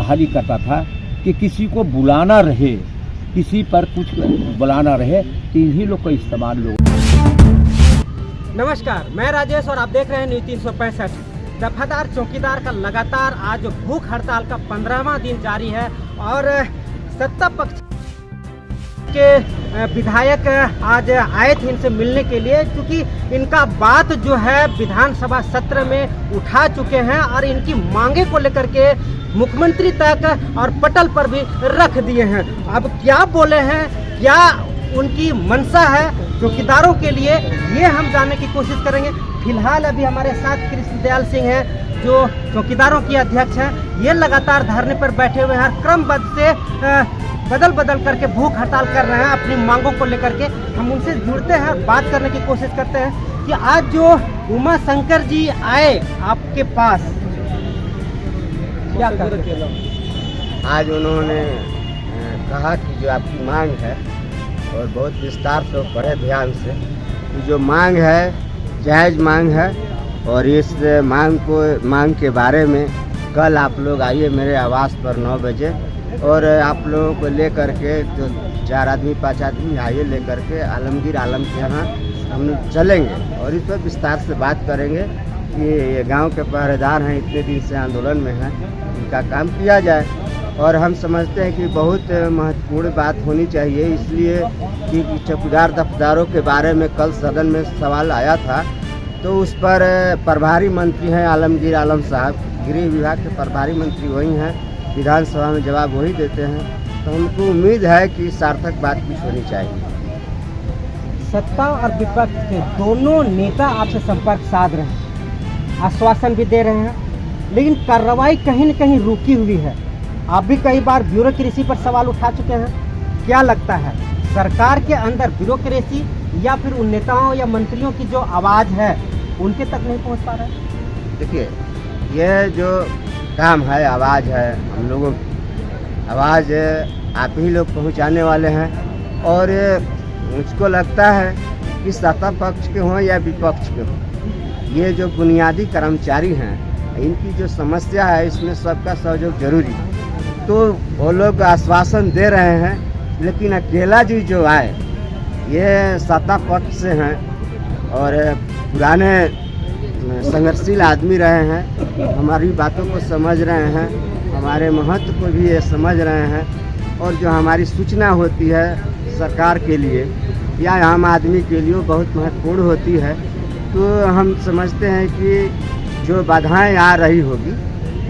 बहाली करता था कि किसी को बुलाना रहे, किसी पर कुछ बुलाना रहे, इन्हीं लोग का इस्तेमाल लोग। नमस्कार, मैं राजेश और आप देख रहे हैं न्यूज़ 365। दफादार चौकीदार का लगातार आज भूख हड़ताल का 15वां दिन जारी है और सत्ता पक्ष के विधायक आज आए थे इनसे मिलने के लिए, क्योंकि इनका बात जो है विधानसभा सत्र में उठा चुके हैं और इनकी मांगे को लेकर के मुख्यमंत्री तक और पटल पर भी रख दिए हैं। अब क्या बोले हैं, क्या उनकी मंशा है चौकीदारों के लिए, ये हम जानने की कोशिश करेंगे। फिलहाल अभी हमारे साथ कृष्णदयाल सिंह हैं जो चौकीदारों की अध्यक्ष हैं। ये लगातार धरने पर बैठे हुए हैं, क्रमबद्ध से बदल बदल करके भूख हड़ताल कर रहे हैं अपनी मांगों को लेकर के। हम उनसे जुड़ते हैं, बात करने की कोशिश करते हैं कि आज जो उमा शंकर जी आए आपके पास, क्या कर रहे हैं? आज उन्होंने कहा कि जो आपकी मांग है, और बहुत विस्तार से पढ़े ध्यान से, कि जो मांग है जायज़ मांग है, और इस मांग के बारे में कल आप लोग आइए मेरे आवास पर 9 बजे, और आप लोगों को ले करके जो 4 आदमी 5 आदमी आइए ले करके आलमगीर आलम के यहाँ हम चलेंगे और इस पर विस्तार से बात करेंगे कि ये गांव के पहरेदार हैं, इतने दिन से आंदोलन में हैं, इनका काम किया जाए। और हम समझते हैं कि बहुत महत्वपूर्ण बात होनी चाहिए, इसलिए कि चौकीदार दफ्तरों के बारे में कल सदन में सवाल आया था, तो उस पर प्रभारी मंत्री हैं आलमगीर आलम साहब, गृह विभाग के प्रभारी मंत्री वही हैं, विधानसभा में जवाब वही देते हैं, तो हमको उम्मीद है कि सार्थक बात कुछ होनी चाहिए। सत्ता और विपक्ष के दोनों नेता आपसे संपर्क साध रहे हैं, आश्वासन भी दे रहे हैं, लेकिन कार्रवाई कहीं न कहीं रुकी हुई है। आप भी कई बार ब्यूरोक्रेसी पर सवाल उठा चुके हैं। क्या लगता है, सरकार के अंदर ब्यूरोक्रेसी या फिर उन नेताओं या मंत्रियों की जो आवाज़ है उनके तक नहीं पहुंच पा रहा है? देखिए, यह जो काम है, आवाज़ है, हम लोगों की आवाज़ आप ही लोग पहुंचाने वाले हैं। और मुझको लगता है कि सत्ता पक्ष के हों या विपक्ष के हों, ये जो बुनियादी कर्मचारी हैं, इनकी जो समस्या है इसमें सबका सहयोग जरूरी है। तो वो लोग आश्वासन दे रहे हैं, लेकिन अकेला जी जो आए ये सत्ता पक्ष से हैं और पुराने संघर्षशील आदमी रहे हैं, हमारी बातों को समझ रहे हैं, हमारे महत्व को भी ये समझ रहे हैं, और जो हमारी सूचना होती है सरकार के लिए या आम आदमी के लिए बहुत महत्वपूर्ण होती है। तो हम समझते हैं कि जो बाधाएं आ रही होगी,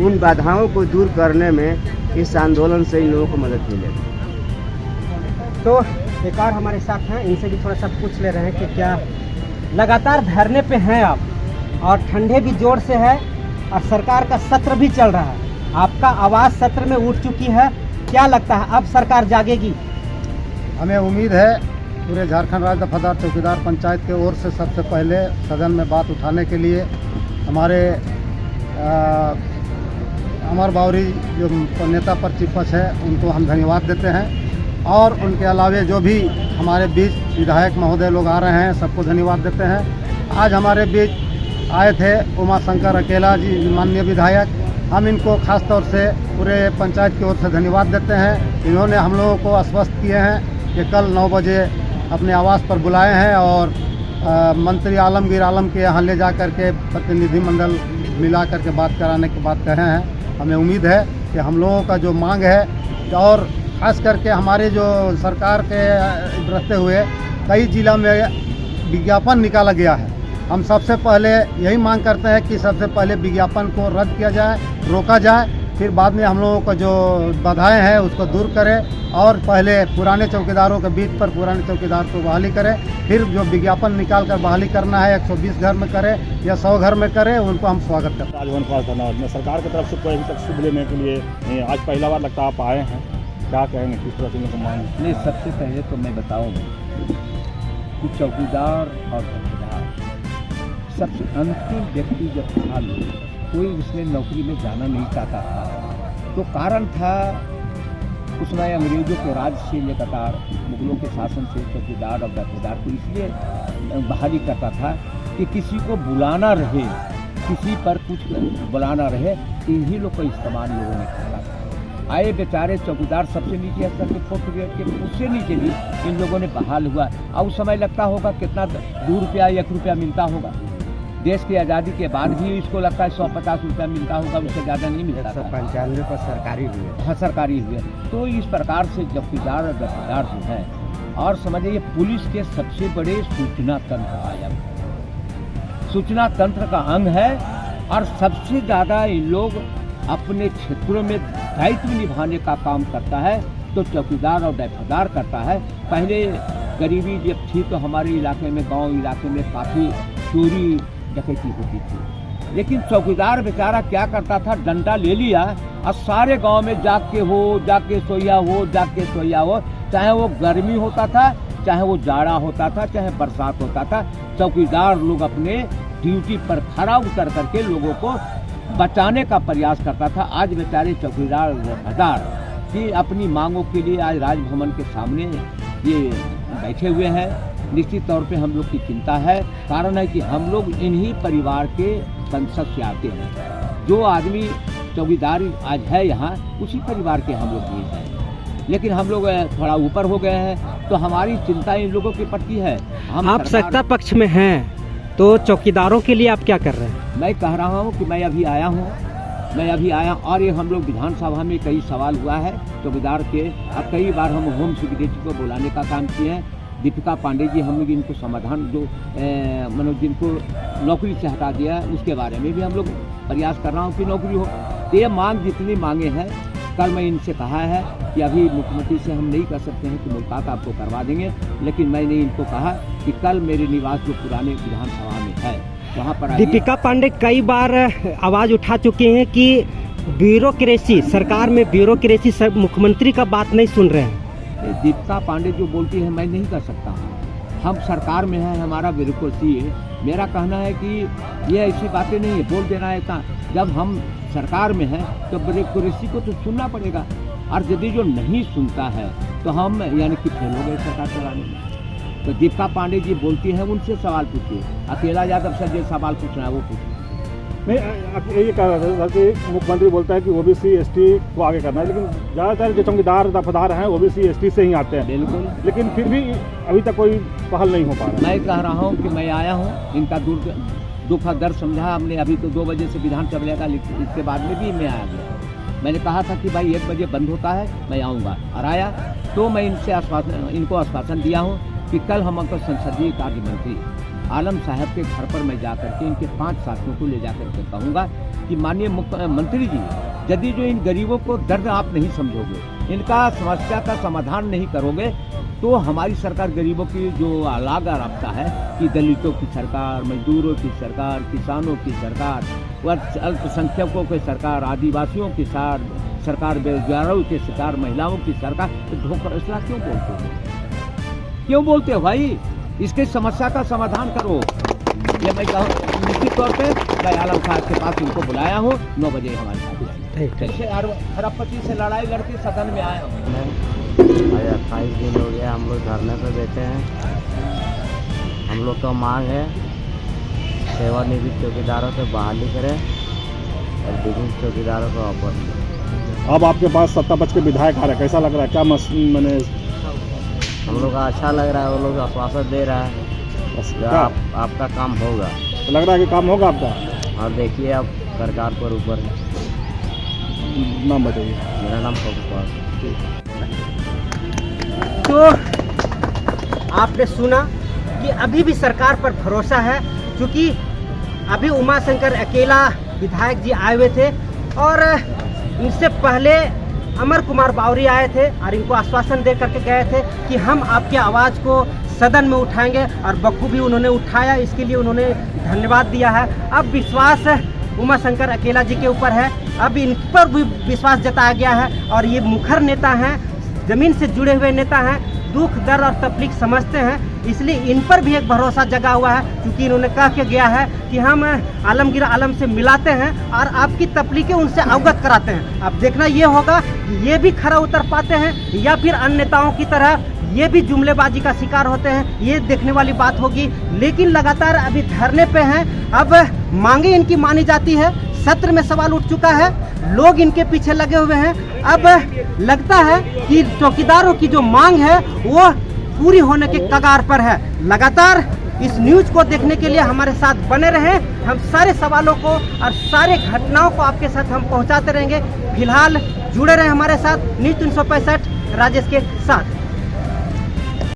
उन बाधाओं को दूर करने में इस आंदोलन से इन लोगों को मदद मिलेगी। तो एक और हमारे साथ हैं, इनसे भी थोड़ा सा पूछ ले रहे हैं कि क्या लगातार धरने पे हैं आप, और ठंडे भी जोर से है और सरकार का सत्र भी चल रहा है, आपका आवाज़ सत्र में उठ चुकी है, क्या लगता है अब सरकार जागेगी? हमें उम्मीद है पूरे झारखंड राज्य दफादार चौकीदार पंचायत की ओर से सबसे पहले सदन में बात उठाने के लिए हमारे अमर बावरी जो नेता प्रतिपक्ष है उनको हम धन्यवाद देते हैं, और उनके अलावे जो भी हमारे बीच विधायक महोदय लोग आ रहे हैं सबको धन्यवाद देते हैं। आज हमारे बीच आए थे उमा शंकर अकेला जी, माननीय विधायक, हम इनको खास तौर से पूरे पंचायत की ओर से धन्यवाद देते हैं। इन्होंने हम लोगों को आश्वस्त किए हैं कि कल 9 बजे अपने आवास पर बुलाए हैं, और मंत्री आलमगीर आलम के यहाँ ले जा कर के प्रतिनिधिमंडल मिला करके बात कराने की बात कहे हैं। हमें उम्मीद है कि हम लोगों का जो मांग है, और खास करके हमारे जो सरकार के रहते हुए कई जिला में विज्ञापन निकाला गया है, हम सबसे पहले यही मांग करते हैं कि सबसे पहले विज्ञापन को रद्द किया जाए, रोका जाए, फिर बाद में हम लोगों को जो बाधाएं हैं उसको दूर करें, और पहले पुराने चौकीदारों के बीच पर पुराने चौकीदार को बहाली करें, फिर जो विज्ञापन निकाल कर बहाली करना है 120 घर में करें या 100 घर में करें, उनको हम स्वागत करते हैं। राजभवन पास धन्यवाद में सरकार की तरफ से कोई अभी तक शुभ लेने के लिए आज पहला बार लगता आप आए हैं, क्या कहेंगे, किस तरह से उनको मांग? नहीं, सबसे पहले तो मैं बताऊँगा कि चौकीदार और दफ्तरदार सबसे अंतिम व्यक्ति जब था, कोई उसमें नौकरी में जाना नहीं चाहता था, तो कारण था उस समय अंग्रेज़ों के राज से लगातार मुगलों के शासन से चौकीदार और दफ्तरदार को इसलिए बहाली करता था कि किसी को बुलाना रहे, किसी पर कुछ बुलाना रहे, इन्हीं लोग का इस्तेमाल लोगों ने किया था। आए बेचारे चौकीदार सबसे नीचे स्तर के फोर्थ ग्रेड के, उससे नीचे भी इन लोगों ने बहाल हुआ। और उस समय लगता होगा कितना 2 रुपया 1 रुपया मिलता होगा। देश की आज़ादी के बाद भी इसको लगता है 150 रुपया मिलता होगा, उससे ज़्यादा नहीं मिलता। 195 पर सरकारी हुई है। हाँ, सरकारी हुए। तो इस प्रकार से चौकीदार और दफ्तार जो है, और समझिए ये पुलिस के सबसे बड़े सूचना तंत्र सूचना तंत्र का अंग है। और सबसे ज़्यादा इन लोग अपने क्षेत्रों में दायित्व निभाने का काम करता है तो चौकीदार और दफ्तार करता है। पहले गरीबी जब थी तो हमारे इलाके में, गांव इलाके में काफ़ी चोरी डकैती होती थी, लेकिन चौकीदार बेचारा क्या करता था, डंडा ले लिया और सारे गांव में जाके सोया हो, चाहे वो गर्मी होता था, चाहे वो जाड़ा होता था, चाहे बरसात होता था। चौकीदार लोग अपने ड्यूटी पर खड़ा उतर करके लोगों को बचाने का प्रयास करता था। आज बेचारे चौकीदार दफ्तार की अपनी मांगों के लिए आज राजभवन के सामने ये बैठे हुए हैं। निश्चित तौर पे हम लोग की चिंता है, कारण है कि हम लोग इन्हीं परिवार के संसद से आते हैं। जो आदमी चौकीदार आज है यहाँ, उसी परिवार के हम लोग भी हैं, लेकिन हम लोग थोड़ा ऊपर हो गए हैं, तो हमारी चिंता इन लोगों के प्रति है। आप सत्ता पक्ष में हैं तो चौकीदारों के लिए आप क्या कर रहे हैं? मैं कह रहा हूँ कि मैं अभी आया और ये हम लोग विधानसभा में कई सवाल हुआ है चौकीदार के, और कई बार हम होम सेक्रेटरी को बुलाने का काम किए हैं। दीपिका पांडे जी, हम लोग इनको समाधान जो मनोज जिनको नौकरी से हटा दिया उसके बारे में भी हम लोग प्रयास कर रहा हूँ कि नौकरी हो। तो ये मांग जितनी मांगे हैं, कल मैं इनसे कहा है कि अभी मुख्यमंत्री से हम नहीं कर सकते हैं कि मुलाकात आपको करवा देंगे, लेकिन मैंने इनको कहा कि कल मेरे निवास जो पुराने विधानसभा में है वहाँ पर दीपिका पांडे कई बार आवाज़ उठा चुके हैं कि ब्यूरोक्रेसी, सरकार में ब्यूरोक्रेसी, सब मुख्यमंत्री का बात नहीं सुन रहे हैं। दीपिका पांडे जो बोलती है मैं नहीं कर सकता हूँ, हम सरकार में हैं, हमारा ब्यूरोक्रेसी है। मेरा कहना है कि ये ऐसी बातें नहीं है, बोल देना है था। जब हम सरकार में हैं तो ब्यूरोक्रेसी को तो सुनना पड़ेगा, और यदि जो नहीं सुनता है तो हम यानी कि फेल हो गए सरकार चलाने में। तो दीपिका पांडे जी बोलती हैं, उनसे सवाल पूछिए। अकेला यादव से जो सवाल पूछना है वो पूछिए। नहीं, ये कह रहा था कि मुख्यमंत्री बोलता है कि ओबीसी एसटी को आगे करना है, लेकिन ज़्यादातर जो चौकीदार दफ्तार हैं ओबीसी एसटी से ही आते हैं। बिल्कुल, लेकिन फिर भी अभी तक कोई पहल नहीं हो पा रहा। मैं कह रहा हूँ कि मैं आया हूँ, इनका दुख दर्द समझा हमने। अभी तो 2 बजे से विधान चलेगा, लेकिन इसके बाद में भी मैं आ गया। मैंने कहा था कि भाई 1 बजे बंद होता है, मैं आऊँगा, और आया। तो मैं इनको आश्वासन दिया हूँ कि कल हम संसदीय कार्य मंत्री आलम साहब के घर पर मैं जाकर के इनके 5 साथियों को ले जाकर के कहूँगा कि माननीय मुख्यमंत्री जी, यदि जो इन गरीबों को दर्द आप नहीं समझोगे, इनका समस्या का समाधान नहीं करोगे, तो हमारी सरकार गरीबों की जो लागा रखता है कि दलितों की सरकार, मजदूरों की सरकार, किसानों की सरकार, अल्पसंख्यकों की सरकार, आदिवासियों की सरकार, बेरोजगारों की सरकार, महिलाओं की सरकार, तो फैसला क्यों बोलते हो भाई? इसके समस्या का समाधान करो। ये मैं कहूँ निश्चित तौर पे मैं आलम साहब के पास इनको बुलाया हूँ 9 बजे हमारे साथ। कैसे खरबपति से लड़ाई लड़के सदन में आया हूँ। 28 दिन हो गया हम लोग धरने पे बैठे हैं। हम लोग का मांग है सेवानिवृत्त चौकीदारों से बहाली करें और विभिन्न चौकीदारों को वापस। अब आपके पास सत्ता पक्ष के विधायक आ रहे हैं, कैसा लग रहा है? क्या मैंने हम लोग का अच्छा लग रहा है, वो लोग आश्वासन दे रहा है आपका काम होगा। तो लग रहा है कि काम होगा आपका? और देखिए अब सरकार पर ऊपर है। नाम बताइए। मेरा नाम कौशल। तो आपने सुना कि अभी भी सरकार पर भरोसा है, क्योंकि अभी उमाशंकर अकेला विधायक जी आए हुए थे और इनसे पहले अमर कुमार बावरी आए थे और इनको आश्वासन दे करके गए थे कि हम आपकी आवाज़ को सदन में उठाएंगे, और बखूबी उन्होंने उठाया। इसके लिए उन्होंने धन्यवाद दिया है। अब विश्वास उमाशंकर अकेला जी के ऊपर है, अब इन पर भी विश्वास जताया गया है। और ये मुखर नेता हैं, ज़मीन से जुड़े हुए नेता हैं, दुख दर्द और तकलीफ समझते हैं, इसलिए इन पर भी एक भरोसा जगा हुआ है। क्योंकि इन्होंने कह के गया है कि हम आलमगीर आलम से मिलाते हैं और आपकी तकलीफें उनसे अवगत कराते हैं। अब देखना ये होगा कि ये भी खरा उतर पाते हैं या फिर अन्य नेताओं की तरह ये भी जुमलेबाजी का शिकार होते हैं, ये देखने वाली बात होगी। लेकिन लगातार अभी धरने पे हैं, अब मांगे इनकी मानी जाती है। सत्र में सवाल उठ चुका है, लोग इनके पीछे लगे हुए हैं। अब लगता है कि चौकीदारों की जो मांग है वो पूरी होने के कगार पर है। लगातार इस न्यूज को देखने के लिए हमारे साथ बने रहें। हम सारे सवालों को और सारे घटनाओं को आपके साथ हम पहुंचाते रहेंगे। फिलहाल जुड़े रहे हमारे साथ न्यूज 365 राजेश के साथ।